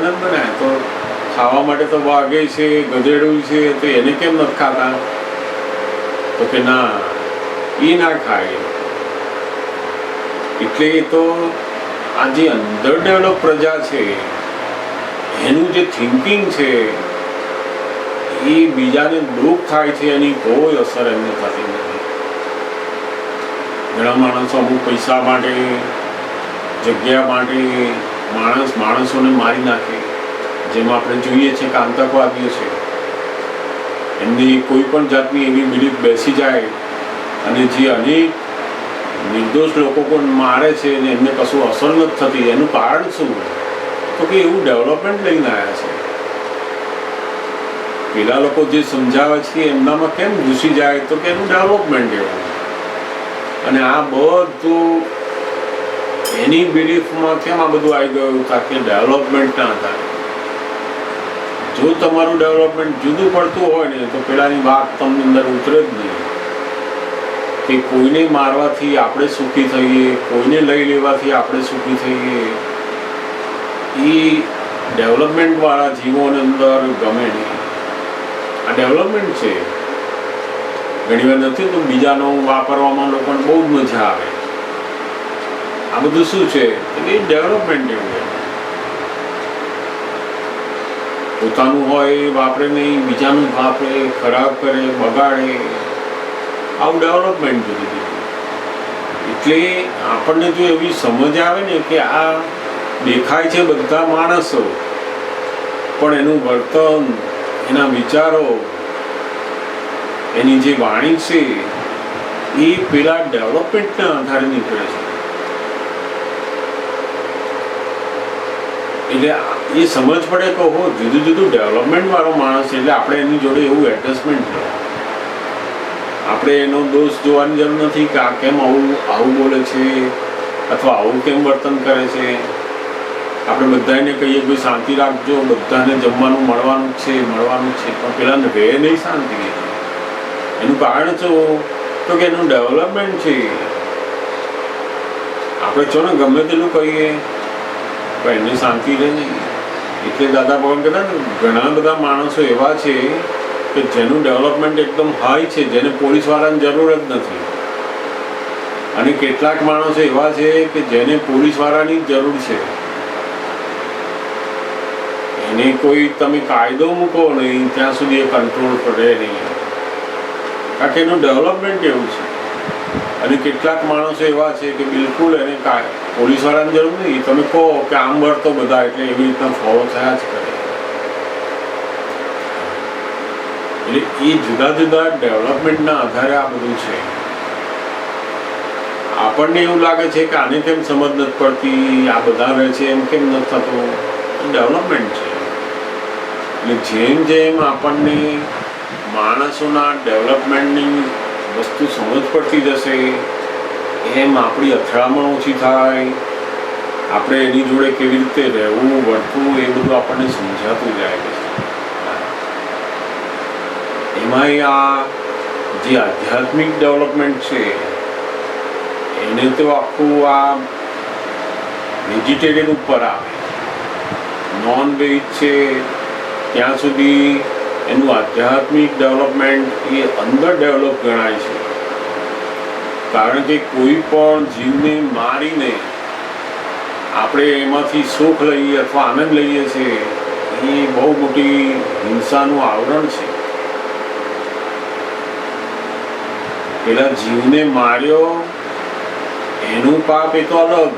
બનાય તો ખાવા માટે તો વાઘે છે, ગધેડું છે, તો એને કેમ નથી ખાતા? તો કે ના, એ ના ખાય. એટલે તો આ જે અંડર ડેવલપ પ્રજા છે એનું જે થિંકિંગ છે એ બીજાને દુઃખ થાય છે એની કોઈ અસર એમને થતી નથી. ઘણા માણસો અમુક પૈસા માટે, જગ્યા માટે માણસોને મારી નાખે. જેમાં આપણે જોઈએ છીએ કે આતંકવાદીઓ છે, એમની કોઈ પણ જાતની એવી બિલીફ બેસી જાય અને જે અનેક નિર્દોષ લોકો પણ મારે છે અને એમને કશું અસર નથી થતી. એનું કારણ શું? તો કે એવું ડેવલપમેન્ટ લઈને આવ્યા છે. પેલા લોકો જે સમજાવે છે એમનામાં કેમ ઘૂસી જાય? તો કે એનું ડેવલપમેન્ટ એવું. અને આ બધું એની બિલીફમાં કેમ આ બધું આવી ગયું? તાકે ડેવલપમેન્ટના આધારે. જો તમારું ડેવલપમેન્ટ જુદું પડતું હોય ને તો પેલાની વાત તમને અંદર ઉતરે જ નહીં કે કોઈને મારવાથી આપણે સુખી થઈએ, કોઈને લઈ લેવાથી આપણે સુખી થઈએ. એ ડેવલપમેન્ટવાળા જીવોને અંદર ગમે નહીં. આ ડેવલપમેન્ટ છે. ઘણી વાર નથી તો બીજાનો વાપરવામાં લોકોને બહુ જ મજા આવે. આ બધું શું છે? એ ડેવલપમેન્ટ એવું. પોતાનું હોય એ વાપરે નહીં, બીજાનું વાપરે, ખરાબ કરે, બગાડે. આવું ડેવલપમેન્ટ જુદી જુદી. એટલે આપણને જો એવી સમજ આવે ને કે આ દેખાય છે બધા માણસો, પણ એનું વર્તન, એના વિચારો, એની જે વાણી છે એ પેલા ડેવલપમેન્ટના આધારે નીકળે છે. એટલે એ સમજ પડે કે હો જુદું જુદું ડેવલપમેન્ટ વાળો માણસ છે એટલે આપણે એની જોડે એવું એડજસ્ટમેન્ટ છે. આપણે એનો દોષ જોવાની જરૂર નથી કે આ કેમ આવું બોલે છે અથવા આવું કેમ વર્તન કરે છે. આપણે બધાને કહીએ કે શાંતિ રાખજો, બધાને જમવાનું મળવાનું જ છે, પણ પેલાને રહે નહીં શાંતિ. એનું કારણ શું? તો કે એનું ડેવલપમેન્ટ છે. આપણે છો ને ગમે તેટલું કહીએ પણ એની શાંતિ રહે નહીં. એટલે દાદા ભગવાન કહેતા ને ઘણા બધા માણસો એવા છે કે જેનું ડેવલપમેન્ટ એકદમ હાઈ છે, જેને પોલીસવાળાની જરૂર જ નથી. અને કેટલાક માણસો એવા છે કે જેને પોલીસવાળાની જરૂર છે. એને કોઈ તમે કાયદો મૂકો નહીં ત્યાં સુધી એ કંટ્રોલ કરે નહીં, કારણ કે એનું ડેવલપમેન્ટ એવું છે. અને કેટલાક માણસો એવા છે કે બિલકુલ એને પોલીસવાળાની જરૂર નહીં. તમે કહો કે આમ વર્તો બધા એટલે એવી રીતના ફોલો થયા જ કરે. એટલે એ જુદા જુદા ડેવલપમેન્ટના આધારે આ બધું છે. આપણને એવું લાગે છે કે આને કેમ સમજ નથી પડતી, આ બધા રહે છે એમ કેમ નથી થતું? ડેવલપમેન્ટ છે. એટલે જેમ જેમ આપણને માણસોના ડેવલપમેન્ટની વસ્તુ સમજ પડતી જશે એમ આપણી અથડામણ ઓછી થાય. આપણે એની જોડે કેવી રીતે રહેવું, વર્તવું એ બધું આપણને સમજાતું જાય. એમાંય આ જે આધ્યાત્મિક ડેવલપમેન્ટ છે એને તો આખું આ વેજીટેરિયન ઉપર આવે. નોન વેજ છે ત્યાં સુધી એનું આધ્યાત્મિક ડેવલપમેન્ટ એ અંદર ડેવલપ ગણાય છે. કારણ કે કોઈ પણ જીવને મારીને આપણે એમાંથી સુખ લઈએ અથવા આનંદ લઈએ છીએ એ બહુ મોટી હિંસાનું આવરણ છે. પેલા જીવને માર્યો એનું પાપ એ તો અલગ,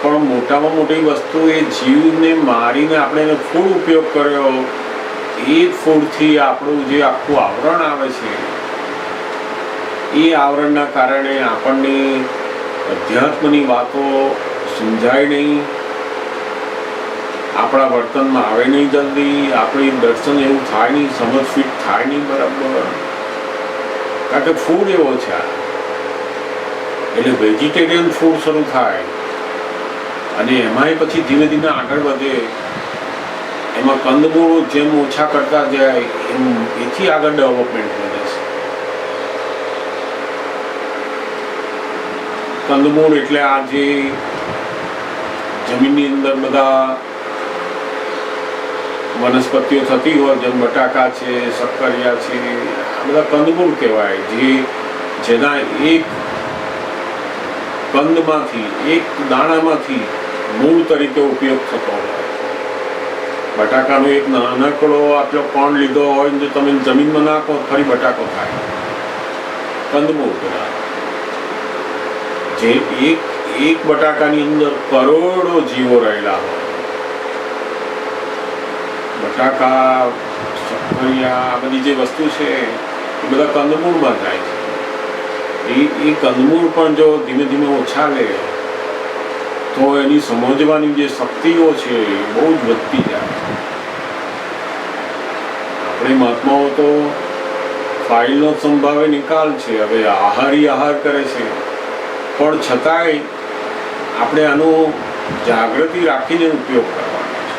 પણ મોટામાં મોટી વસ્તુ એ જીવને મારીને આપણે એને ફૂડ ઉપયોગ કર્યો, એ ફૂડથી આપણું જે આખું આવરણ આવે છે એ આવરણના કારણે આપણને અધ્યાત્મની વાતો સમજાય નહીં, આપણા વર્તનમાં આવે નહીં જલ્દી, આપણી દર્શન એવું થાય નહીં, સમજ ફિટ થાય નહીં બરાબર. કારણ કે ફૂડ એવો છે. એટલે વેજીટેરિયન ફૂડ શરૂ થાય અને એમાંય પછી ધીમે ધીમે આગળ વધે. એમાં કંદમૂળ જેમ ઓછા કરતા જાય એમ એથી આગળ ડેવલપમેન્ટ વધે છે. કંદમૂળ એટલે આ જે જમીનની અંદર બધા વનસ્પતિઓ થતી હોય, જેમ બટાકા છે, શક્કરિયા છે, આ બધા કંદમૂળ કહેવાય, જેના એક કંદમાંથી, એક દાણામાંથી મૂળ તરીકે ઉપયોગ થતો હોય. બટાકાનો એક નાનકડો આટલો કોણ લીધો હોય, જો તમે જમીનમાં નાખો ફરી બટાકો થાય. કંદમૂળ કહેવાય. જે એક બટાકાની અંદર કરોડો જીવો રહેલા હોય. બટાકા, શક્કરિયા, આ બધી જે વસ્તુ છે એ બધા કંદમૂળમાં જાય છે. એ કંદમૂળ પણ જો ધીમે ધીમે ઓછા લે તો એની સમજવાની જે શક્તિઓ છે એ બહુ જ વધતી જાય. આપણે મહાત્માઓ તો ફાઇલનો સંભાવે નિકાલ છે, હવે આહાર કરે છે, પણ છતાંય આપણે આનો જાગૃતિ રાખીને ઉપયોગ કરવાનો છે.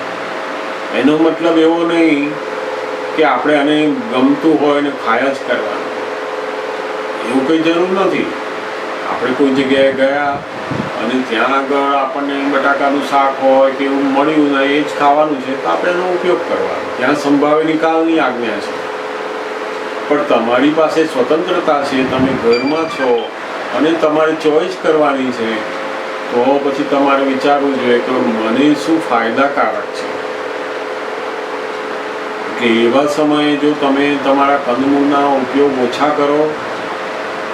એનો મતલબ એવો નહીં કે આપણે આને ગમતું હોય ને ખાયા જ કરવાનું, એવું કંઈ જરૂર નથી. આપણે કોઈ જગ્યાએ ગયા અને ત્યાં આગળ આપણને બટાકાનું શાક હોય કે એવું મળ્યું ને એ જ ખાવાનું છે, તો આપણે એનો ઉપયોગ કરવાનો. ત્યાં સંભાવે નિકાલની આજ્ઞા છે, પણ તમારી પાસે સ્વતંત્રતા છે, તમે ઘરમાં છો અને તમારે ચોઈસ કરવાની છે, તો પછી તમારે વિચારવું જોઈએ કે મને શું ફાયદાકારક છે. કે એવા સમયે જો તમે તમારા કંદમૂળના ઉપયોગ ઓછા કરો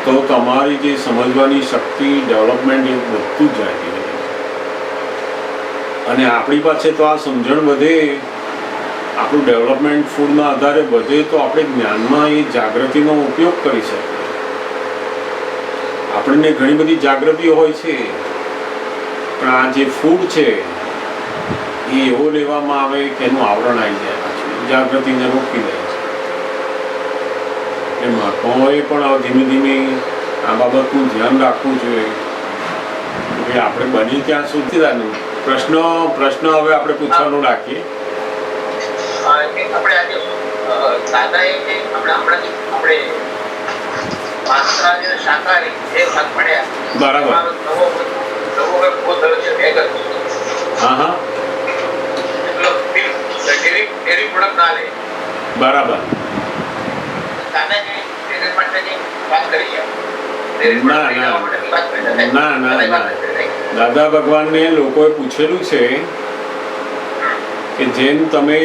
તો તમારી જે સમજવાની શક્તિ, ડેવલપમેન્ટ એ વધતું જ જાય. અને આપણી પાસે તો આ સમજણ વધે, આપણું ડેવલપમેન્ટ ફૂડના આધારે વધે, તો આપણે જ્ઞાનમાં એ જાગૃતિનો ઉપયોગ કરી શકીએ. આપણને ઘણી બધી જાગૃતિ હોય છે, પણ આ જે ફૂડ છે એ એવો લેવામાં આવે કે એનું આવરણ આવી જાય, જાગૃતિને રોકી દે છે. એ મહાત્માઓએ પણ ધીમે ધીમે આ બાબતનું ધ્યાન રાખવું જોઈએ કે આપણે બની ત્યાં સુધી પ્રશ્ન હવે આપણે પૂછવાનું રાખીએ. બરાબર. હા હા બરાબર. ના. દાદા ભગવાનને લોકોએ પૂછેલું છે કે જેમ તમે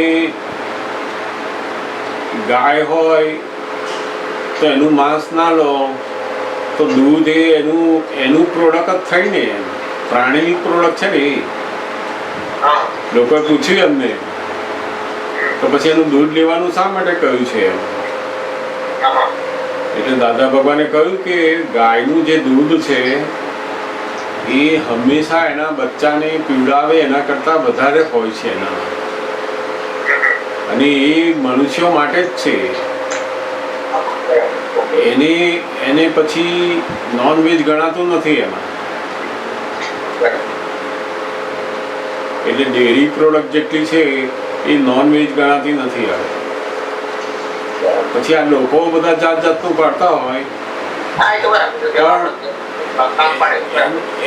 ગાય હોય તો એનું માંસ ના લો તો દૂધ એનું પ્રોડક્ટ જ થઈ ને, પ્રાણીની પ્રોડક્ટ છે ને. લોકોએ પૂછ્યું એમને, તો પછી એનું દૂધ લેવાનું શા માટે કહ્યું છે? એટલે દાદા ભગવાને કહ્યું કે ગાયનું જે દૂધ છે એ હંમેશા એના બચ્ચાને પીવડાવે એના કરતાં વધારે હોય છે એના, અને એ મનુષ્યો માટે જ છે. એને પછી નોનવેજ ગણાતું નથી એમાં. એટલે ડેરી પ્રોડક્ટ જેટલી છે એ નોનવેજ ગણાતી નથી. હવે પછી આ લોકો બધા જાતનું કરતા હોય,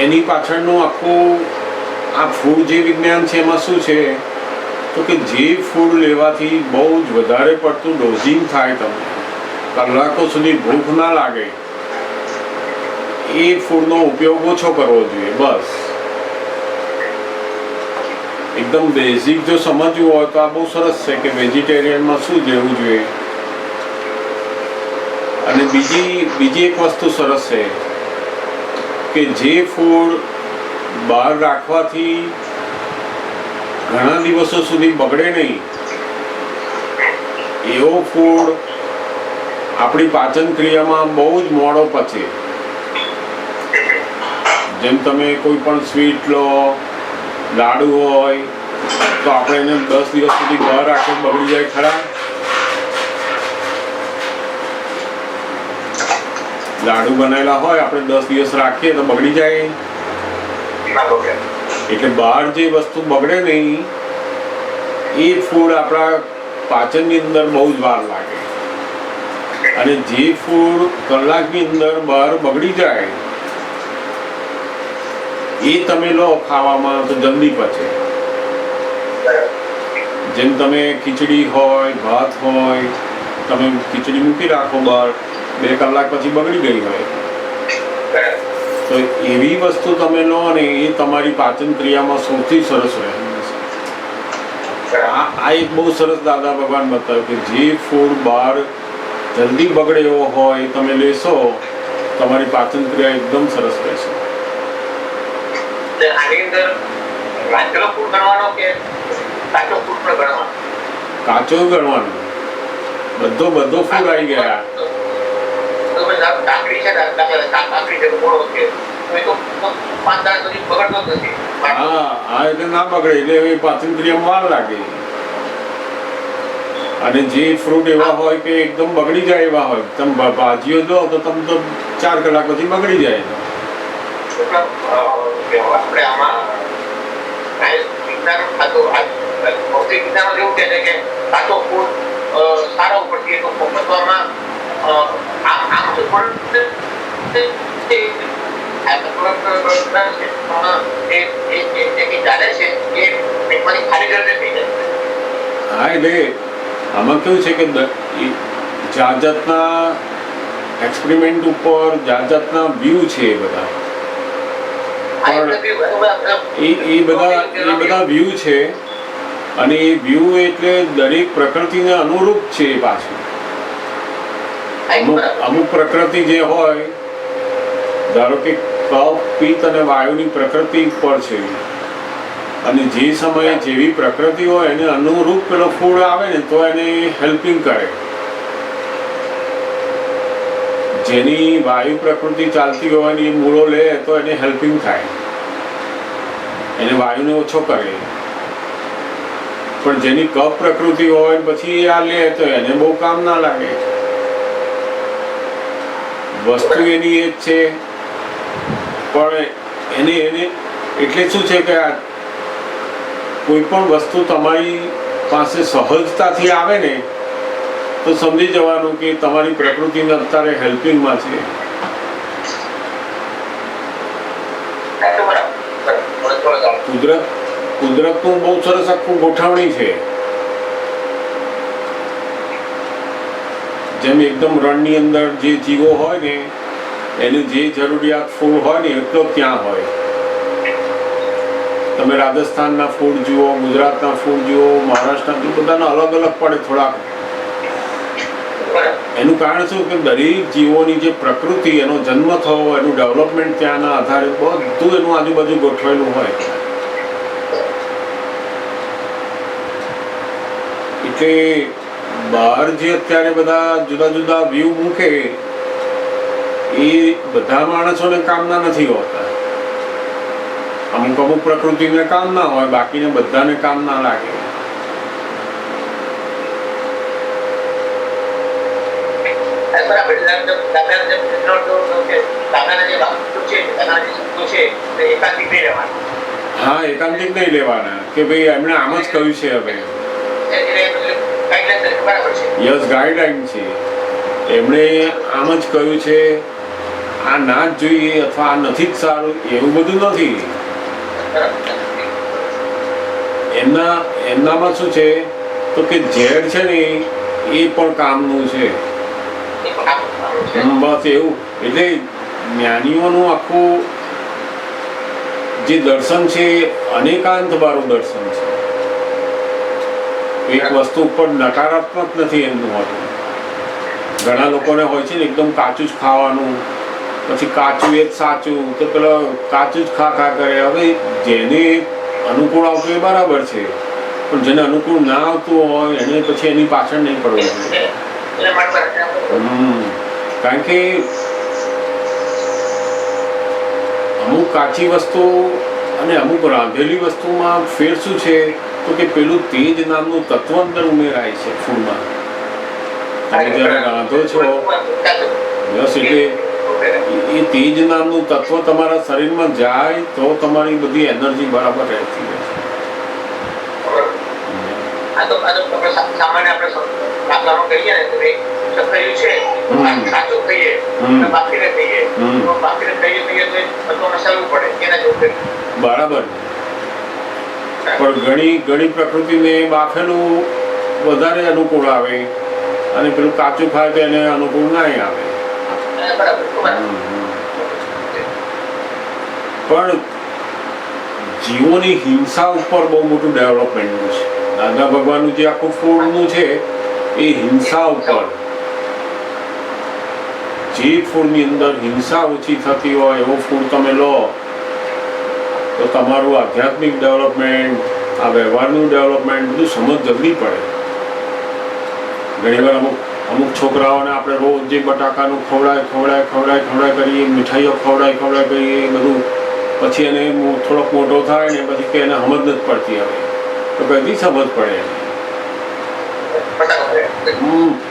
એની પાછળનું આખું આ ફૂડ જે વિજ્ઞાન છે એમાં શું છે તો કે જે ફૂડ લેવાથી બહુ જ વધારે પડતું ડોઝિંગ થાય, તમને કલાકો સુધી ભૂખ ના લાગે, એ ફૂડનો ઉપયોગ ઓછો કરવો જોઈએ. બસ એકદમ બેઝિક જો સમજવું હોય તો આ બહુ સરસ છે કે વેજીટેરિયનમાં શું લેવું જોઈએ. અને બીજી એક વસ્તુ સરસ છે કે જે ફૂડ બહાર રાખવાથી ઘણા દિવસો સુધી બગડે નહીં, એવો ફૂડ આપણી પાચન ક્રિયામાં બહુ જ મોડો પચે. જેમ તમે કોઈ પણ સ્વીટ લો, લાડુ હોય તો આપણે એને 10 દિવસ સુધી બહાર રાખીએ બગડી જાય ખરા? લાડુ બનાવેલા હોય આપણે 10 દિવસ રાખીએ તો બગડી જાય. એટલે બહાર જે વસ્તુ બગડે નહીં એ ફૂડ આપણા પાચનની અંદર બહુ જ વાર લાગે, અને જે ફૂડ કલાકની અંદર બહાર બગડી જાય એ તમે લો ખાવામાં તો જલ્દી પચે. જેમ તમે ખીચડી હોય, ભાત હોય, તમે ખીચડી મૂકી રાખો બહાર, 2 કલાક પછી બગડી ગઈ હોય, તો એવી વસ્તુ તમે લો ને એ તમારી પાચન ક્રિયામાં સૌથી સરસ રહે. આ એક બહુ સરસ દાદા ભગવાન બતાવ્યું કે જે ફૂડ બહાર જલ્દી બગડે એવો હોય તમે લેશો, તમારી પાચન ક્રિયા એકદમ સરસ રહેશે. કાચો ગણવાનો, બધો ફૂડ આવી ગયા. હા એટલે ના બગડે, એટલે પાચન ક્રિયામાં વાર લાગે. અને જે ફ્રૂટ એવા હોય કે એકદમ બગડી જાય એવા હોય, તમે ભાજીઓ લો તો તમે તો 4 કલાક પછી બગડી જાય. હા એટલે આમાં કેવું છે કે જાત જાતના એક્સપેરિમેન્ટ ઉપર જાત જાતના વ્યૂ છે એ બધા, પણ એ બધા વ્યૂ છે. અને એ વ્યૂ એટલે દરેક પ્રકૃતિને અનુરૂપ છે. પાછું અમુક પ્રકૃતિ જે હોય, ધારો કે કફ, પિત્ત અને વાયુની પ્રકૃતિ પર છે, અને જે સમયે જેવી પ્રકૃતિ હોય એને અનુરૂપ પેલો ફૂડ આવે ને તો એને હેલ્પિંગ કરે. જેની વાયુ પ્રકૃતિ ચાલતી હોય ને એ મૂળો લે તો એને હેલ્પિંગ થાય, એને વાયુને ઓછો કરે. પણ જેની કફ પ્રકૃતિ હોય પછી આ લે તો એને બહુ કામ ના લાગે. વસ્તુ એની એ જ છે, પણ એને એટલે શું છે કે કોઈ પણ વસ્તુ તમારી પાસે સહજતાથી આવે ને તો સમજી જવાનું કે તમારી પ્રકૃતિને અત્યારે હેલ્પિંગમાં છે. કુદરતનું બહુ સરસ આખું ગોઠવણી છે. જેમ એકદમ રણની અંદર જે જીવો હોય ને એને જે જરૂરિયાત ફૂડ હોય ને એટલો ત્યાં હોય. તમે રાજસ્થાનના ફૂડ જુઓ, ગુજરાતના ફૂડ જુઓ, મહારાષ્ટ્રના જુઓ, બધાના અલગ અલગ પડે થોડાક. એનું કારણ શું કે દરેક જીવોની જે પ્રકૃતિ, એનો જન્મ થવો, એનું ડેવલપમેન્ટ ત્યાંના આધારે બધું એનું આજુબાજુ ગોઠવેલું હોય. એટલે બહાર જે અત્યારે બધા જુદા જુદા વ્યૂ મૂકે એ બધા માણસોને કામના નથી હોતા. અમુક પ્રકૃતિને કામ ના હોય, બાકીને બધાને કામ ના લાગે. હા, એકાંતિક નહીં લેવાના કે ભાઈ એમણે આમ જ કહ્યું છે. હવે યસ, ગાઈડલાઈન છે. એમણે આમ જ કહ્યું છે, આ ના જ જોઈએ અથવા આ નથી જ સારું, એવું બધું નથી. એમનામાં શું છે તો કે ઝેર છે ને એ પણ કામનું છે. બસ એવું. એટલે જ્ઞાનીઓનું આખું જે દર્શન છે અનેકાંત વાળું દર્શન છે. એક વસ્તુ ઉપર નકારાત્મક નથી એમનું હોતું. ઘણા લોકોને હોય છે ને એકદમ કાચું જ ખાવાનું, પછી કાચું એ જ સાચું, તો પેલો કાચું જ ખા કરે. હવે જેને અનુકૂળ આવતું એ બરાબર છે, પણ જેને અનુકૂળ ના આવતું હોય એને પછી એની પાછળ નહીં પડવું જોઈએ. કારણ કે અમુક કાચી વસ્તુ અને અમુક રાંધેલી વસ્તુમાં ફેર શું છે તો કે પેલું તેજ નામનું તત્વ અંદર ઉમેરાય છે ફૂડમાં. તમે જ્યારે રાંધો છો બસ એટલે એ તેજ નામનું તત્વ તમારા શરીરમાં જાય તો તમારી બધી એનર્જી બરાબર રહેતી હોય છે. બરાબર. પણ ઘણી પ્રકૃતિને બાફેલું વધારે અનુકૂળ આવે અને પેલું કાચું ખાય તો એને અનુકૂળ નહીં આવે. પણ જીવોની હિંસા ઉપર બહુ મોટું ડેવલપમેન્ટનું છે. દાદા ભગવાનનું જે આખું ફૂડનું છે એ હિંસા ઉપર. જે ફૂડની અંદર હિંસા ઓછી થતી હોય એવો ફૂડ તમે લો તો તમારું આધ્યાત્મિક ડેવલપમેન્ટ, આ વ્યવહારનું ડેવલપમેન્ટ બધું સમજ જલ્દી પડે. ઘણીવાર અમુક છોકરાઓને આપણે રોજ જે બટાકાનું ખવડાય કરીએ, મીઠાઈઓ ખવડાય કરીએ એ બધું, પછી એને થોડોક મોટો થાય ને પછી કે એને સમજ નથી પડતી હવે તો કદી સમજ પડે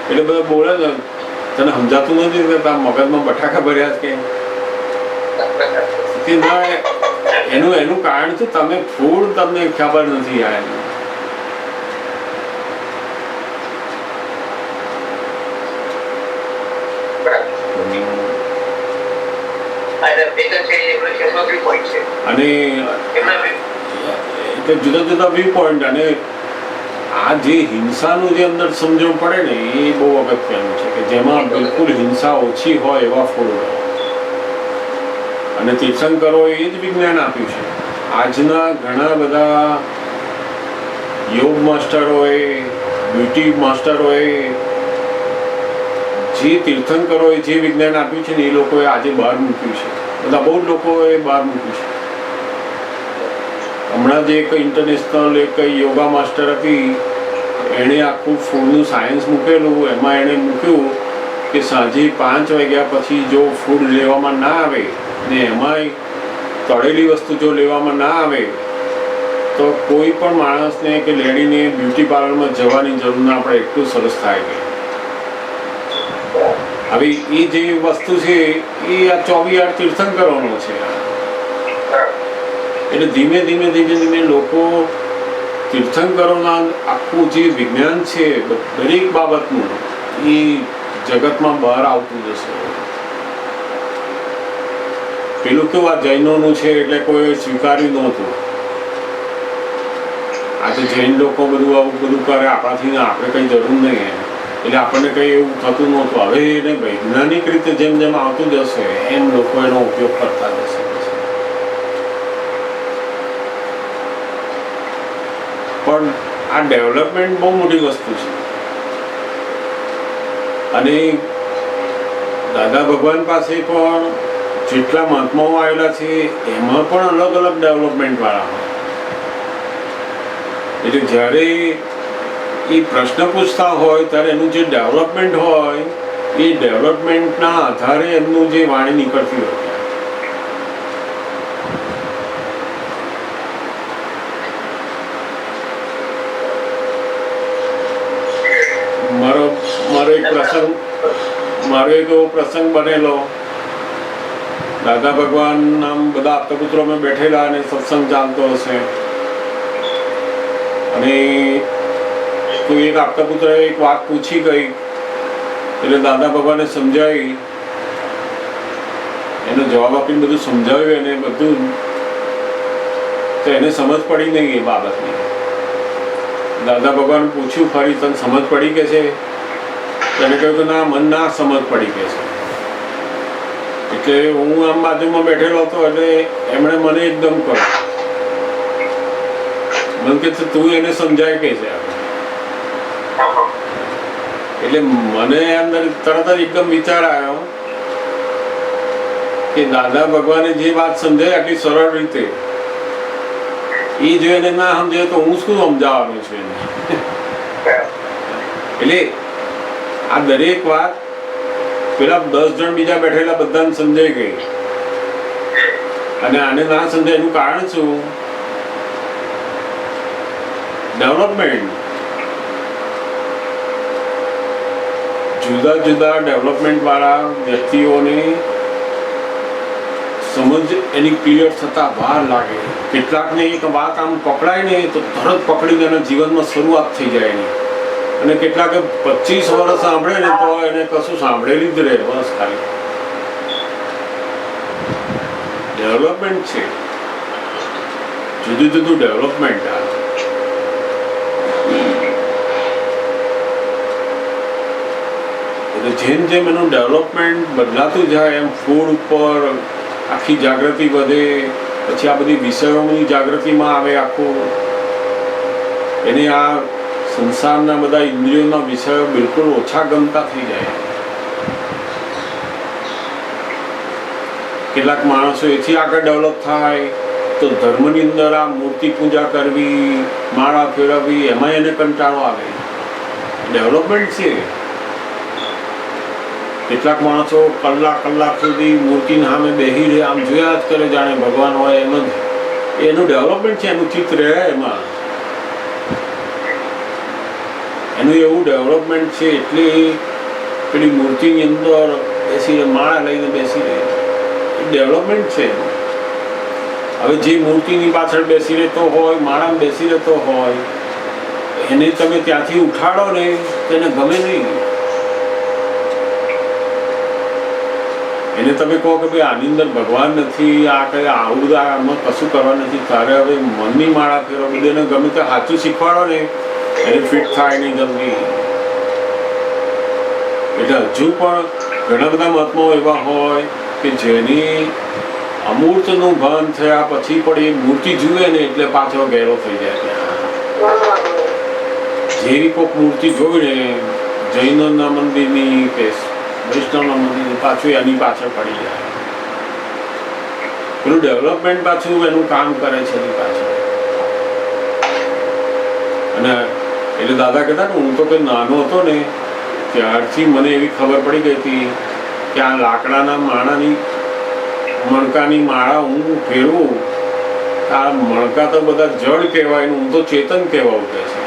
એટલે બધા બોલે ને તને સમજાતું નથી કે તારા મગજમાં બટાકા ભર્યા કે ના. એનું કારણ છે તમે ફૂડ તમને ખબર નથી આ એનું. અને જુદા જુદા વ્યૂ પોઈન્ટ. અને આ જે હિંસાનું જે અંદર સમજણ પડે ને એ બહુ અગત્યનું છે કે જેમાં બિલકુલ હિંસા ઓછી હોય એવા ફૂડ. અને તીર્થંકરોએ એ જ વિજ્ઞાન આપ્યું છે. આજના ઘણા બધા યોગ માસ્ટરોએ, બ્યુટી માસ્ટરોએ, જે તીર્થંકરોએ જે વિજ્ઞાન આપ્યું છે ને એ લોકોએ આજે બહાર મૂક્યું છે. બધા બહુ જ લોકોએ બહાર મૂક્યું છે. હમણાં જે એક ઇન્ટરનેશનલ એક યોગા માસ્ટર હતી એણે આખું ફૂડનું સાયન્સ મૂકેલું. એમાં એણે મૂક્યું કે સાંજે 5 વાગ્યા પછી જો ફૂડ લેવામાં ના આવે ને એમાંય તળેલી વસ્તુ જો લેવામાં ના આવે તો કોઈ પણ માણસને કે લેડીને બ્યુટી પાર્લરમાં જવાની જરૂર ના પડે, એટલું સરસ થાય કે. હવે એ જે વસ્તુ છે એ આ 24 તીર્થંકરોનો છે. એટલે ધીમે ધીમે લોકો તીર્થંકરોના આખું જે વિજ્ઞાન છે દરેક બાબતનું એ જગતમાં બહાર આવતું જશે. પેલું કેવું આ જૈનોનું છે એટલે કોઈ સ્વીકાર્યું નહોતું. આજે જૈન લોકો બધું આવું બધું કરે આપણાથી, આપણે કંઈ જરૂર નહીં એટલે આપણને કંઈ એવું થતું નહોતું. હવે એને વૈજ્ઞાનિક રીતે જેમ જેમ આવતું જશે એમ લોકો એનો ઉપયોગ કરતા જશે. પણ આ ડેવલપમેન્ટ બહુ મોટી વસ્તુ છે. અને દાદા ભગવાન પાસે પણ જેટલા મહાત્માઓ આવેલા છે એમાં પણ અલગ અલગ ડેવલપમેન્ટ વાળા હોય. એટલે જ્યારે એ પ્રશ્ન પૂછતા હોય ત્યારે એનું જે ડેવલપમેન્ટ હોય એ ડેવલપમેન્ટના આધારે એમનું જે વાણી નીકળતી હોય. મારો એક એવો પ્રસંગ બનેલો. દાદા ભગવાન આમ બધા આપતા મેં બેઠેલા અને સત્સંગ ચાલતો હશે અને કોઈ એક આપતા પુત્ર એક વાત પૂછી ગઈ એટલે દાદા ભગવાને સમજાવી, એનો જવાબ આપીને બધું સમજાવ્યું એને બધું, તો એને સમજ પડી નહીં એ બાબતની. દાદા ભગવાન પૂછ્યું ફરી તને સમજ પડી કે છે? એને કહ્યું કે ના મન ના સમજ પડી કે છે. એટલે હું આમ બાજુમાં બેઠેલો હતો એટલે એમણે મને એકદમ કહ્યું, મને કે તું એને સમજાય કે છે. એટલે મને અંદર તરત જ એકદમ વિચાર આવ્યો કે દાદા ભગવાને જે વાત સમજાય આટલી સરળ રીતે એ જો એને ના સમજાય તો હું શું સમજાવવાનું છું એને. એટલે આ દરેક વાત પેલા 10 જણ બીજા બેઠેલા બધાને સમજાઈ ગઈ અને આને ના સમજાય એનું કારણ શું? ડેવલપમેન્ટ. જુદા જુદા ડેવલપમેન્ટ વાળા વ્યક્તિઓને સમજ એની ક્લિયર થતા વાર લાગે. કેટલાકને એક વાત આમ પકડાય ને તો તરત પકડીને એના જીવનમાં શરૂઆત થઈ જાય એની. અને કેટલાકે 25 વર્ષ સાંભળે ને તો એને કશું સાંભળેલી જ રહે બસ ખાલી. ડેવલપમેન્ટ છે, જુદું જુદું ડેવલપમેન્ટ. એટલે જેમ જેમ એનું ડેવલપમેન્ટ બદલાતું જાય એમ ફૂડ ઉપર આખી જાગૃતિ વધે, પછી આ બધી વિષયોની જાગૃતિમાં આવે આખું. એને આ સંસારના બધા ઇન્દ્રિયોના વિષયો બિલકુલ ઓછા ગમતા થઈ જાય. કેટલાક માણસો એથી આગળ ડેવલપ થાય તો ધર્મની અંદર આ મૂર્તિ પૂજા કરવી, માળા ફેરવવી, એમાં એને કંટાળો આવે. ડેવલપમેન્ટ છે. કેટલાક માણસો કલાક સુધી મૂર્તિની સામે બેસી રહે, આમ જોયા જ કરે જાણે ભગવાન હોય એમ જ. એનું ડેવલપમેન્ટ છે, એનું ચિત્ત રહે એમાં. એનું એવું ડેવલપમેન્ટ છે એટલે પેલી મૂર્તિની અંદર બેસી માળા લઈને બેસી રહે, એ ડેવલપમેન્ટ છે. હવે જે મૂર્તિની પાછળ બેસી રહેતો હોય, માળામાં બેસી રહેતો હોય, એને તમે ત્યાંથી ઉઠાડો ને તેને ગમે નહીં. એને તમે કહો કે ભાઈ આની અંદર ભગવાન નથી, આ કઈ આવું આમાં કશું કરવા નથી, તારે હવે મનની માળા ફેરવો, બધાને ગમે તે સાચું શીખવાડો ને એને ફિટ થાય નહીં જલ્દી. એટલે હજુ પણ ઘણા બધા મહાત્માઓ એવા હોય કે જેની અમૂર્તનું ભાન થયા પછી પણ એ મૂર્તિ જુએ ને એટલે પાછો ઘેરો થઈ જાય. જેવી કોઈક મૂર્તિ જોઈને જૈનોના મંદિરની કે વૈષ્ણવના મંદિરની પાછું એની પાછળ પડી જાય. પેલું ડેવલપમેન્ટ પાછું એનું કામ કરે છે એની પાછળ. અને એટલે દાદા કહેતા ને હું તો કંઈ નાનો હતો ને ત્યારથી મને એવી ખબર પડી ગઈ હતી કે આ લાકડાના માળાની મણકાની માળા હું ફેરવું, આ મણકા તો બધા જળ કહેવાય, હું તો ચેતન કહેવાવું કે છે.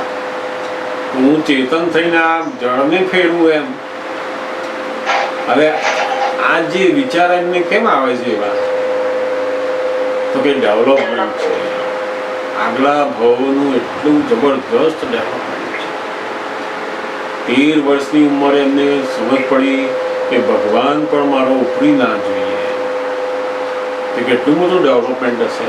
હું ચેતન થઈને આ જળને ફેરવું એમ. હવે આ જે વિચાર એમને કેમ આવે છે એવા, તો કે ડેવલપમેન્ટ છે. આગલા ભાવનું એટલું જબરદસ્ત ડેવલપમેન્ટ છે. 13 વર્ષની ઉંમરે એમને સમજ પડી કે ભગવાન પણ મારો ઉપરી ના જોઈએ. તો કેટલું બધું ડેવલપમેન્ટ હશે.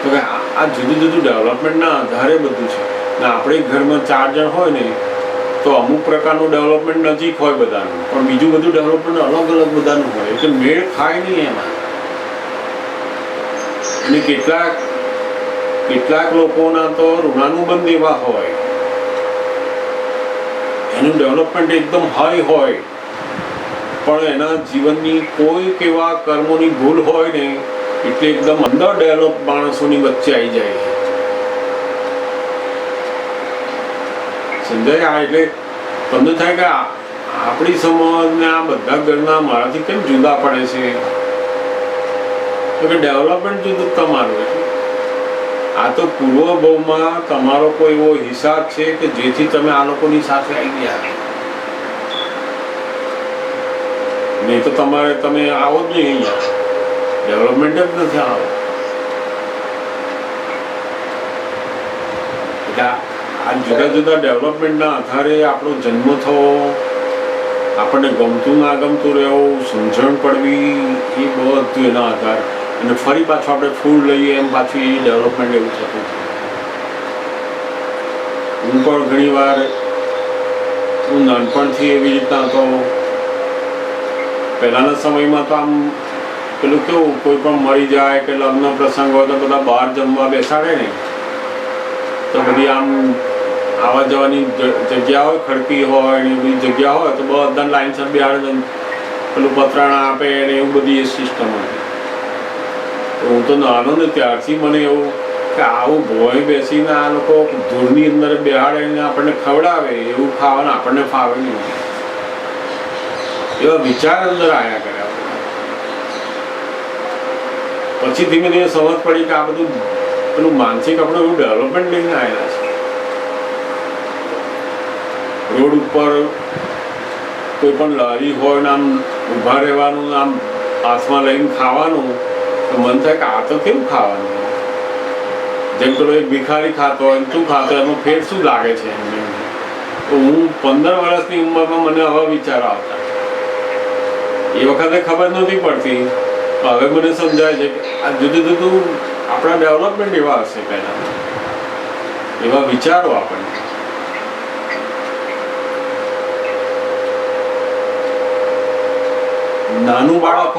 તો કે આ જુદું જુદું ડેવલપમેન્ટના આધારે બધું છે. ને આપણે ઘરમાં 4 જણ હોય ને તો અમુક પ્રકારનું ડેવલપમેન્ટ નજીક હોય બધાનું, પણ બીજું બધું ડેવલપમેન્ટ અલગ અલગ બધાનું હોય એટલે મેળ ખાય નહીં એમાં. અને કેટલાક લોકોના તો ઋણાનુબંધ એવા હોય, એનું ડેવલપમેન્ટ એકદમ હાઈ હોય પણ એના જીવનની કોઈ એવા કર્મોની ભૂલ હોય ને એટલે એકદમ અંદર ડેવલપ માણસોની વચ્ચે આવી જાય. સમજાય? એટલે તમને થાય કે આપણી સમજને આ બધા ઘરના મારાથી કેમ જુદા પડે છે? તો કે ડેવલપમેન્ટ જુદું તમારું. આ તો પૂર્વ ભાવમાં તમારો કોઈ એવો હિસાબ છે કે જેથી તમે આ લોકોની સાથે આવી ગયા. નહીં તો તમે આવો જ નહીં અહીંયા, ડેવલપમેન્ટ જ નથી આવો. એટલે આ જુદા જુદા ડેવલપમેન્ટના આધારે આપણો જન્મ થવો, આપણને ગમતું ના ગમતું રહેવું, સમજણ પડવી, એ બધું એના આધાર. અને ફરી પાછું આપણે ફૂડ લઈએ એમ પાછું એ ડેવલપમેન્ટ એવું થતું. હું પણ ઘણી વાર નાનપણથી એવી રીતના હતો. પહેલાંના સમયમાં તો આમ પેલું કેવું, કોઈ પણ મરી જાય કે લગ્ન પ્રસંગ હોય તો બધા બહાર જમવા બેસાડે ને, તો બધી આમ આવવા જવાની જગ્યા હોય, ખડકી હોય ને એવી જગ્યા હોય તો બધા લાઈનસર બેહાડે, પેલું પતરાણા આપે ને એવું બધી એ સિસ્ટમ હતી. તો હું તો નાનો ને ત્યારથી મને એવું કે આવું ભોય બેસીને આ લોકો ધૂળની અંદર બેહાડે ને આપણને ખવડાવે એવું ખાવાનું આપણને ફાવે નહીં, એવા વિચાર અંદર આવ્યા કર્યા. પછી ધીમે ધીમે સમજ પડી કે આ બધું પેલું માનસિક આપણું એવું ડેવલપમેન્ટ લઈને આવેલા છે. રોડ ઉપર કોઈ પણ લારી હોય ને આમ ઊભા રહેવાનું, આમ હાથમાં લઈને ખાવાનું, તો મન થાય કે આ તો કેવું ખાવાનું. જેમ પેલો એક ભિખારી ખાતો હોય તું ખાતો, એમાં ફેર શું લાગે છે એમને. તો હું 15 વર્ષની ઉંમરમાં મને આવા વિચારો આવતા. એ વખતે ખબર નથી પડતી, હવે મને સમજાય છે કે આ જુદું જુદું આપણા ડેવલપમેન્ટ એવા હશે પહેલાં, એવા વિચારો આપણને. નાનું બાળક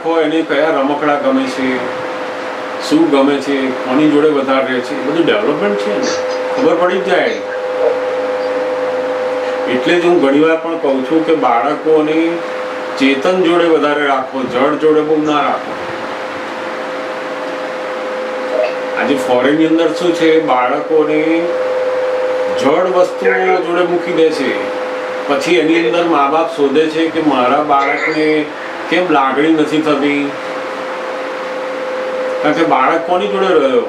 હોય એને કયા રમકડા ગમે છે, શું ગમે છે, કોની જોડે વધારે રહે છે, એ બધું ડેવલપમેન્ટ છે ને, ખબર પડી જ જાય. એટલે જ હું ઘણીવાર પણ કહું છું કે બાળકોને ચેતન જોડે વધારે રાખો, જળ જોડે બહુ ના રાખો. આજે ફોરેનની અંદર શું છે, બાળકોને જળ વસ્તુઓ જોડે મૂકી દે છે, પછી એની અંદર મા બાપ શોધે છે કે મારા બાળકને કેમ લાગણી નથી થતી, કારણ કે બાળક કોની જોડે રહ્યો,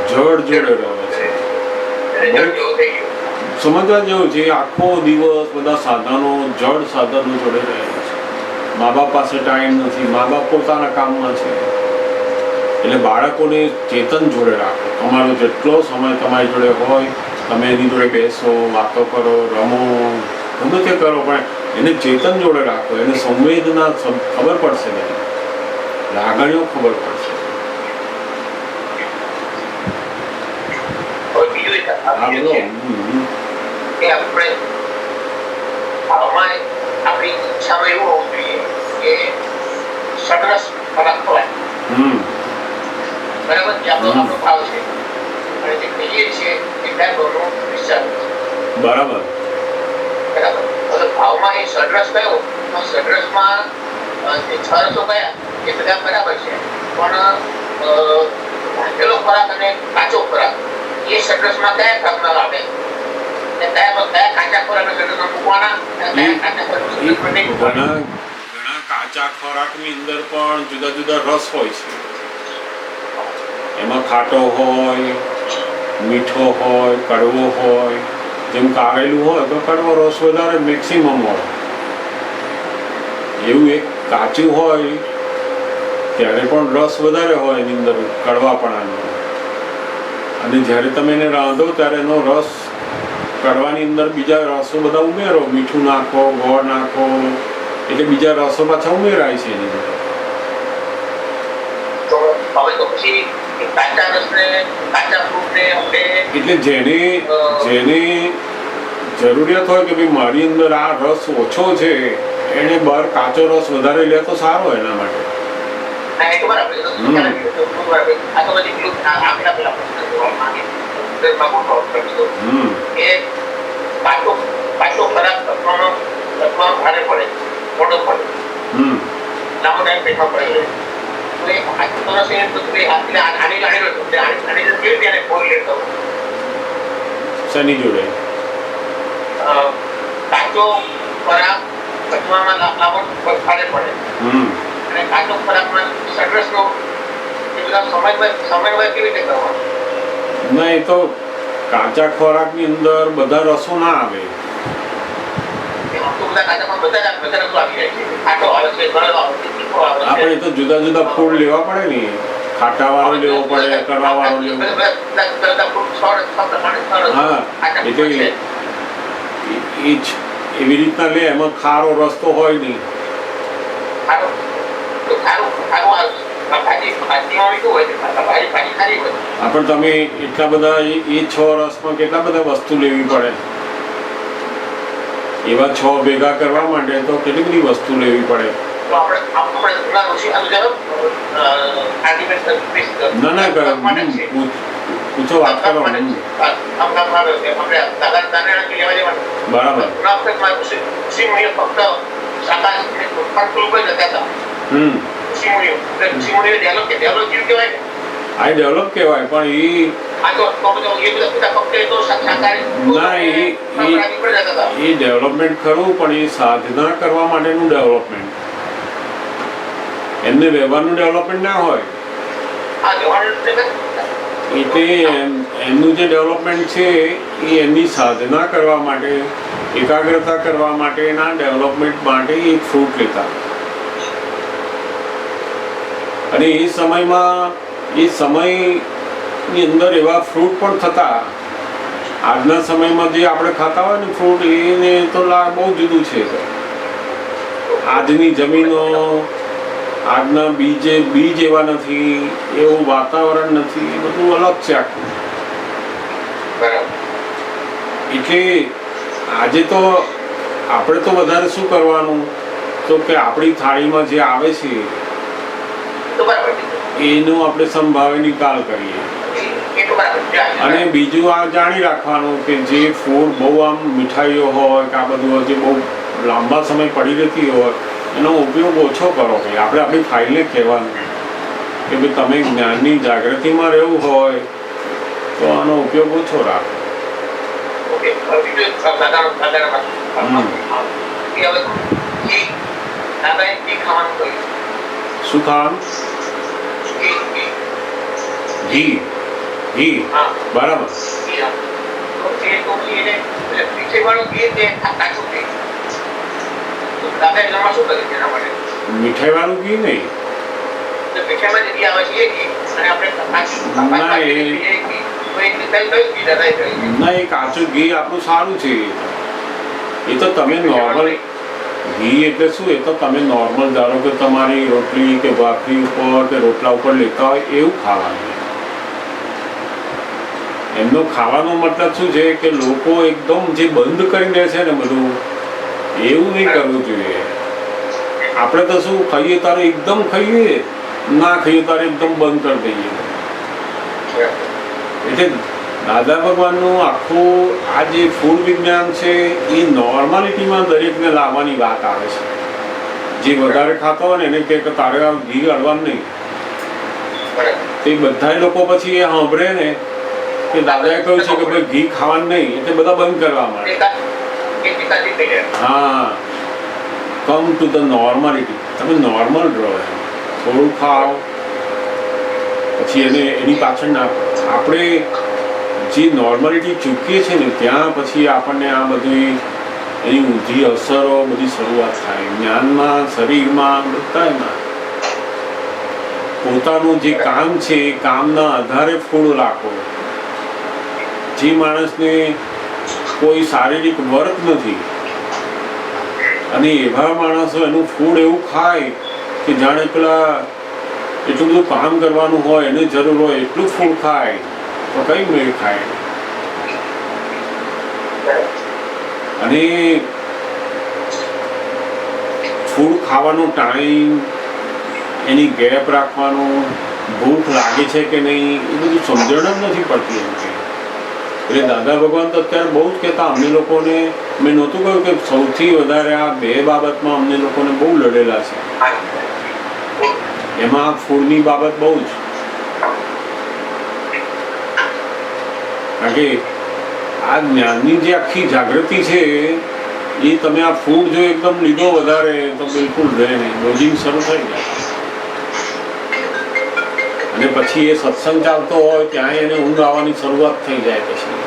જળ જોડે રહ્યો છે. સમજવા જેવું છે, આખો દિવસ બધા સાધનો, જળ સાધનો જોડે રહે છે, મા બાપ પાસે ટાઈમ નથી, મા બાપ પોતાના કામમાં છે. એટલે બાળકોને ચેતન જોડે રાખો. તમારો જેટલો સમય તમારી જોડે હોય તમે એની જોડે બેસો, વાતો કરો, રમો, ગમે તે કરો, પણ એને ચેતન જોડે રાખો. એને સંવેદના ખબર પડશે ને, લાગણીઓ ખબર પડશે. હા બોલો. આપણી ઈચ્છામાં એવું હોવું જોઈએ કે સરસ ખોરાક ખવાય. બરાબર, જે આપણો ભાવ છે અને જે કહીએ છીએ એ ભાવનો વિચાર બરાબર. બરાબર. હવે ભાવમાં એ સરસ કયો, સરસમાં જે 6 રસો કયા એ બધા બરાબર છે, પણ ભાગેલો ખોરાક અને કાચો ખોરાક એ સરસમાં કયા ભાગમાં આવે, કયા કાચા ખોરાક સરસમાં મૂકવાના, કયા કાચા ખોરાક. ઘણા કાચા ખોરાકની અંદર પણ જુદા જુદા રસ હોય છે. એમાં ખાટો હોય, મીઠો હોય, કડવો હોય. જેમ કારેલું હોય તો કડવો રસ વધારે મેક્સિમમ હોય. એવું એક કાચું હોય ત્યારે પણ રસ વધારે હોય એની અંદર, કડવાપણાનો. અને જ્યારે તમે એને રાંધો ત્યારે એનો રસ કડવાની અંદર બીજા રસો બધા ઉમેરો, મીઠું નાખો, ગોળ નાખો, એટલે બીજા રસો પાછા ઉમેરાય છે એની અંદર. એટલે જેને જરૂરિયાત હોય કે ભાઈ મારી અંદર આ રસ ઓછો છે, એને બહાર કાચો રસ વધારે લે તો સારો એના માટે. શની જોડે કાચો ખોરાક પચવામાં લાંબો ભારે પડે અને કાચો ખોરાકમાં સરસનો એ બધા સમન્વય કેવી રીતે કરવાનો? ના, એ તો કાચા ખોરાકની અંદર બધા રસો ના આવે. આપણે તો જુદા જુદા ફૂડ લેવા પડે ને, ખાટા વાળો લેવો પડે, કડવા વાળો લેવો પડે. હા, એટલે એવી રીતના લે, એમાં ખારો રસ્તો હોય નહીં. પણ તમે એટલા બધા એ 6 રસમાં કેટલા બધા વસ્તુ લેવી પડે. એવા 6 ભેગા કરવા માટે તો કેટલી બધી વસ્તુ લેવી પડે. ના ના, પૂછો, વાત કરો. બરાબર. આ ડેવલપ કહેવાય, પણ એ ડેવલપમેન્ટ ખરું, પણ એ સાધના કરવા માટેનું ડેવલપમેન્ટ. એમને વ્યવહારનું ડેવલપમેન્ટ ના હોય. એટલે એમનું જે ડેવલપમેન્ટ છે એ એમની સાધના કરવા માટે, એકાગ્રતા કરવા માટેના ડેવલપમેન્ટ માટે એ ફ્રૂટ લેતા. અને એ સમયની અંદર એવા ફ્રૂટ પણ થતા. આજના સમયમાં જે આપણે ખાતા હોય ને ફ્રૂટ, એને તો બહુ જુદું છે. આજની જમીનો, આજના બીજ એવા નથી, એવું વાતાવરણ નથી, એ બધું અલગ છે આખું. એટલે આજે તો આપણે તો વધારે શું કરવાનું તો કે આપણી થાળીમાં જે આવે છે તો બરાબર છે. એનો આપણે સંભાવે નિકાલ કરીએ. એ તો બરાબર છે. અને બીજું આ જાણી રાખવાનું કે જે ફૂડ બહુ આમ મીઠાઈઓ હોય કે આ બધું જે બહુ લાંબા સમય પડી રહેતી હોય એનો ઉપયોગ ઓછો કરો. કે આપણે આપણી ફાઇલને કહેવાનું કે ભાઈ તમે જ્ઞાનની જાગૃતિમાં રહેવું હોય તો આનો ઉપયોગ ઓછો રાખો. ઓકે, બીજું એક સાધારણ કે હવે ઘી દાદાએ ઘી ખાવાનું કહ્યું. શું ખાવાનું? ઘી ઘી ઘી. ઘી હા બરાબર. ઘી હા. તો એ તો ઘી એને એટલે મીઠાઈવાળું ઘી તે કાચું ઘી. તો દાદા એનામાં શું કરે છે એના માટે? મીઠાઈવાળું ઘી નહીં. એટલે મીઠાઈમાં જે ઘી આવે છે એ ઘી અને આપણે કાચું ના, એ ઘી તો એ કયું ઘી દાદાએ કહ્યું? ના, એ કાચું ઘી આપણું સારું છે. એ તો તમે નોર્મલ ઘી એટલે શું? એ તો તમે નોર્મલ ધારો કે તમારી રોટલી કે ભાખરી ઉપર કે રોટલા ઉપર લેતા હોય એવું ખાવાનું. એમનો ખાવાનો મતલબ શું છે કે લોકો એકદમ જે બંધ કરી દે છે ને બધું એવું નહીં કરવું જોઈએ. આપણે તો શું ખાઈએ તારે એકદમ ખાઈએ, ના ખાઈએ તારે એકદમ બંધ કરી દઈએ. એટલે દાદા ભગવાનનું આખું આ જે ફૂડ વિજ્ઞાન છે એ નોર્માલિટીમાં દરેકને લાવવાની વાત આવે છે. જે વધારે ખાતો હોય ને એને કહે કે તારે આ ઘી અડવાનું નહીં. તે બધા લોકો પછી એ સાંભળે ને કે દાદાએ કહ્યું છે કે ભાઈ ઘી ખાવાનું નહીં એટલે બધા બંધ કરવા માંડે. હા, કમ ટુ ધ નોર્માલિટી. તમે નોર્મલ રહો, થોડું ખાઓ પછી એની પાછળ ના આપણે જે નોર્માલિટી ચૂકીએ છીએ ને ત્યાં પછી આપણને આ બધી એની ઊંધી અસરો બધી શરૂઆત થાય જ્ઞાનમાં, શરીરમાં, બધામાં. પોતાનું જે કામ છે એ કામના આધારે ફૂડ રાખો. જે માણસને કોઈ શારીરિક વર્ક નથી અને એવા માણસો એનું ફૂડ એવું ખાય કે જાણે પેલા એટલું બધું કામ કરવાનું હોય એને જરૂર હોય એટલું ફૂડ ખાય તો કઈ મેળ ખાય. અને ફૂડ ખાવાનો ટાઈમ, એની ગેપ રાખવાનું, ભૂખ લાગે છે કે નહીં એ બધું સમજણ જ નથી પડતી એમ કે. એટલે દાદા ભગવાન તો અત્યારે બહુ જ કહેતા અમને લોકોને. મેં નહોતું કહ્યું કે સૌથી વધારે આ બે બાબતમાં અમને લોકોને બહુ લડેલા છે. એમાં ફૂડની બાબત બહુ જ. કારણ કે આ જ્ઞાનની જે આખી જાગૃતિ છે એ તમે આ ફૂડ જો એકદમ લીધો વધારે તો બિલકુલ રહે નહીં. ડોઝિંગ શરૂ થઈ જાય અને પછી એ સત્સંગ ચાલતો હોય ત્યાં એને ઊંઘ આવવાની શરૂઆત થઈ જાય. પછી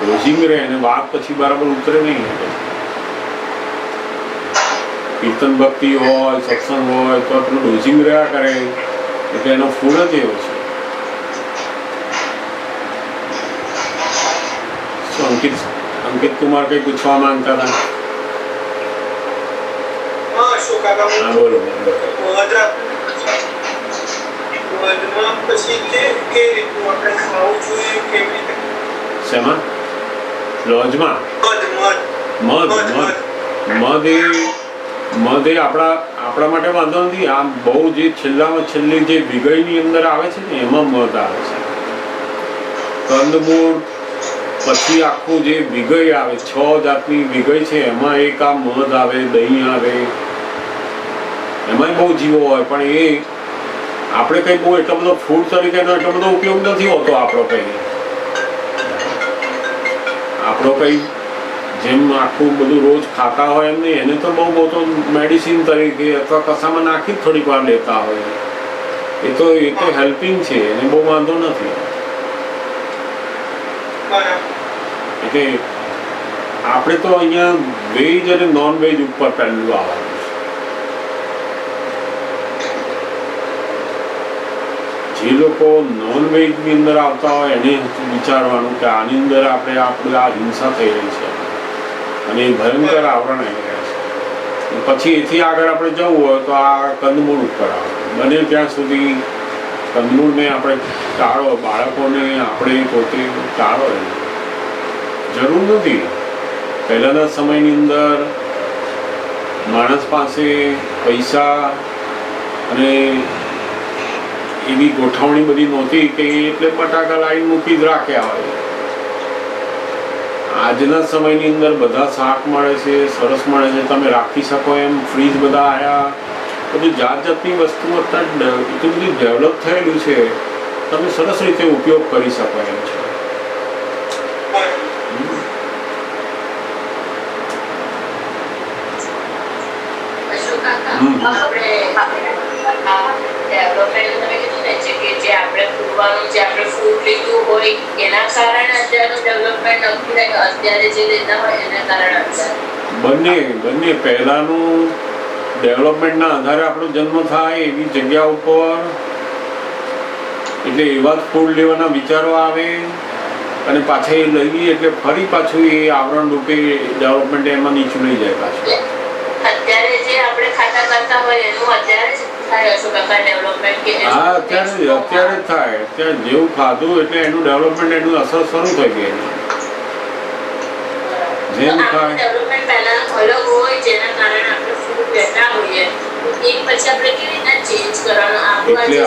ડોઝિંગ રહે અને વાત પછી બરાબર ઉતરે નહીં. કીર્તન ભક્તિ હોય, સત્સંગ હોય તો આપણું ડોઝિંગ રહ્યા કરે એટલે એનો ફૂડ જ એવો છે. અંકિત કુમાર કઈ પૂછવા માંગતા હતા? હા, બોલો. શેમાં? લોજમાં મધ એ આપણા માટે વાંધો નથી. આમ બહુ જે છેલ્લામાં છેલ્લી જે વિગયની અંદર આવે છે ને એમાં મધ આવે છે. કંદમૂળ પછી આખું જે વિગય આવે 6 જાતની વિગય છે એમાં એક આ મધ આવે, દહીં આવે, એમાંય બહુ જીવો હોય પણ એ આપણે કંઈ બહુ એટલો બધો ફૂડ તરીકેનો એટલો બધો ઉપયોગ નથી હોતો. આપણો કંઈ જેમ આખું બધું રોજ ખાતા હોય એમ નહીં, એને તો બહુ તો મેડિસિન તરીકે અથવા કશામાં નાખી જ થોડીક વાર લેતા હોય. એ તો હેલ્પિંગ છે, એને બહુ વાંધો નથી. એટલે આપણે તો અહીંયા વેજ અને નોન વેજ ઉપર પહેલું આવવાનું છે. જે લોકો નોન વેજની અંદર આવતા હોય એને વિચારવાનું કે આની અંદર આપણે આ હિંસા થઈ રહી છે અને એ ભયંકર આવરણ આવી રહ્યા છે. પછી એથી આગળ આપણે જવું હોય તો આ કંદમૂળ ઉપર આવે. બને ત્યાં સુધી કંદમૂળને આપણે ટાળો, બાળકોને આપણે પોતે ટાળો. જરૂર નથી. પહેલાંના સમયની અંદર માણસ પાસે પૈસા અને એવી ગોઠવણી બધી નહોતી કે એટલે બટાકા લાવીને મૂકી જ રાખ્યા હોય. આજના સમયની અંદર બધા શાક મળે છે, સરસ મળે છે, તમે રાખી શકો એમ ફ્રીજ બધા આવ્યા, બધું જાત જાતની વસ્તુ અત્યારે એટલું બધું ડેવલપ થયેલું છે, તમે સરસ રીતે ઉપયોગ કરી શકો એમ છે. બંને પહેલાનું ડેવલપમેન્ટના આધારે આપણો જન્મ થાય એવી જગ્યા ઉપર એટલે એવા જ ફૂડ લેવાના વિચારો આવે અને પાછા એ લઈએ એટલે ફરી પાછું એ આવરણ રૂપે ડેવલપમેન્ટ એમાં નીચું લઈ જાય પાછું. અત્યારે જે આપણે ખાતા કરતા હોય એનું અત્યારે જ થાય હશે કાકા ડેવલપમેન્ટ કે હા અત્યારે જ થાય. અત્યારે જેવું ખાધું એટલે એનું ડેવલપમેન્ટ એનું અસર શરૂ થઈ ગઈ. જેમ થાય ડેવલપમેન્ટ પહેલા અલગ હોય જેના કારણે આપણે ફૂડ લેતા હોઈએ એ પછી આપણે કેવી રીતના ચેન્જ કરવાનું એટલે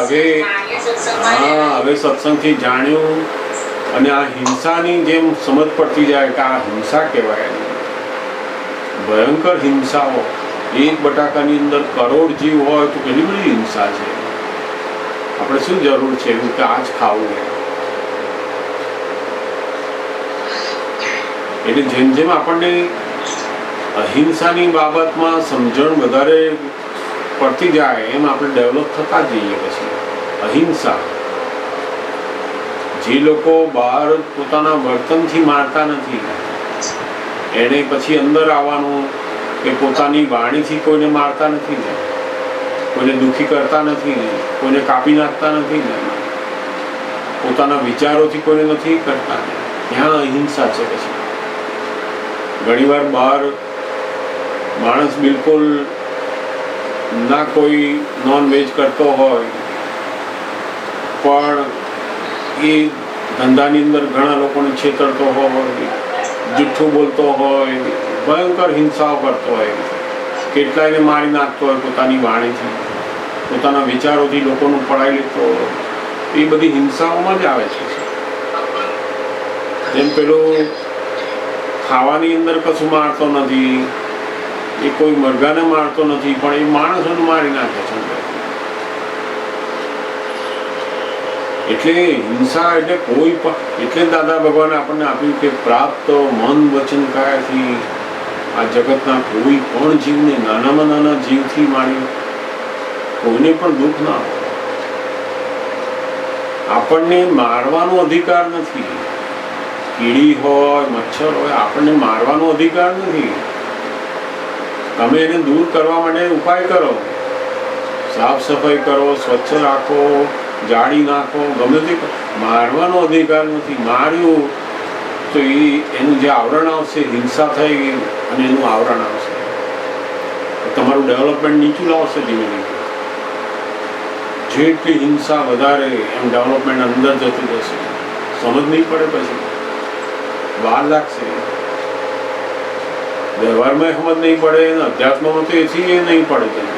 હવે સત્સંગથી જાણ્યું અને આ હિંસાની જેમ સમજ પડતી જાય કે આ હિંસા કહેવાય. ભયંકર હિંસાઓ, એક બટાકાની અંદર કરોડ જીવ હોય તો કેટલી બધી હિંસા છે. આપણે શું જરૂર છે એવું કે આ જ ખાવું? એટલે જેમ જેમ આપણને અહિંસાની બાબતમાં સમજણ વધારે પડતી જાય એમ આપણે ડેવલપ થતા જઈએ. પછી અહિંસા, જે લોકો બહાર પોતાના વર્તનથી મારતા નથી એને પછી અંદર આવવાનું કે પોતાની વાણીથી કોઈને મારતા નથી ને, કોઈને દુઃખી કરતા નથી ને, કોઈને કાપી નાખતા નથી ને, પોતાના વિચારોથી કોઈને નથી કરતા ને, ત્યાં અહિંસા છે. પછી ઘણીવાર બહાર માણસ બિલકુલ ના કોઈ નોન વેજ કરતો હોય પણ એ ધંધાની અંદર ઘણા લોકોને છેતરતો હોય, જુઠ્ઠું બોલતો હોય, ભયંકર હિંસાઓ કરતો હોય, કેટલાયને મારી નાખતો હોય પોતાની વાણીથી, પોતાના વિચારોથી લોકોનું પડાવી લેતો હોય, એ બધી હિંસાઓમાં જ આવે છે. જેમ પેલું ખાવાની અંદર કશું મારતો નથી, એ કોઈ મરઘાને મારતો નથી પણ એ માણસોને મારી નાખે છે. એટલે હિંસા એટલે કોઈ પણ, એટલે દાદા ભગવાને આપણને આપ્યું કે પ્રાપ્ત મન વચન કાયાથી આ જગતના કોઈ પણ જીવને, નાનામાં નાના જીવથી માંડી કોઈને પણ દુઃખ ના હોય. આપણને મારવાનો અધિકાર નથી. કીડી હોય, મચ્છર હોય, આપણને મારવાનો અધિકાર નથી. તમે એને દૂર કરવા માટે ઉપાય કરો, સાફ સફાઈ કરો, સ્વચ્છ રાખો, જાળી નાખો, ગમે તે, મારવાનો અધિકાર નથી. માર્યું તો એનું જે આવરણ આવશે, હિંસા થઈ અને એનું આવરણ આવશે, તમારું ડેવલપમેન્ટ નીચું લાવશે ધીમે ધીમે. જેટલી હિંસા વધારે એમ ડેવલપમેન્ટ અંદર જતું જશે. સમજ નહીં પડે, પછી વાર લાગશે. વ્યવહારમાં સમજ નહીં પડે, અધ્યાત્મમાં તો એથી એ નહીં પડે.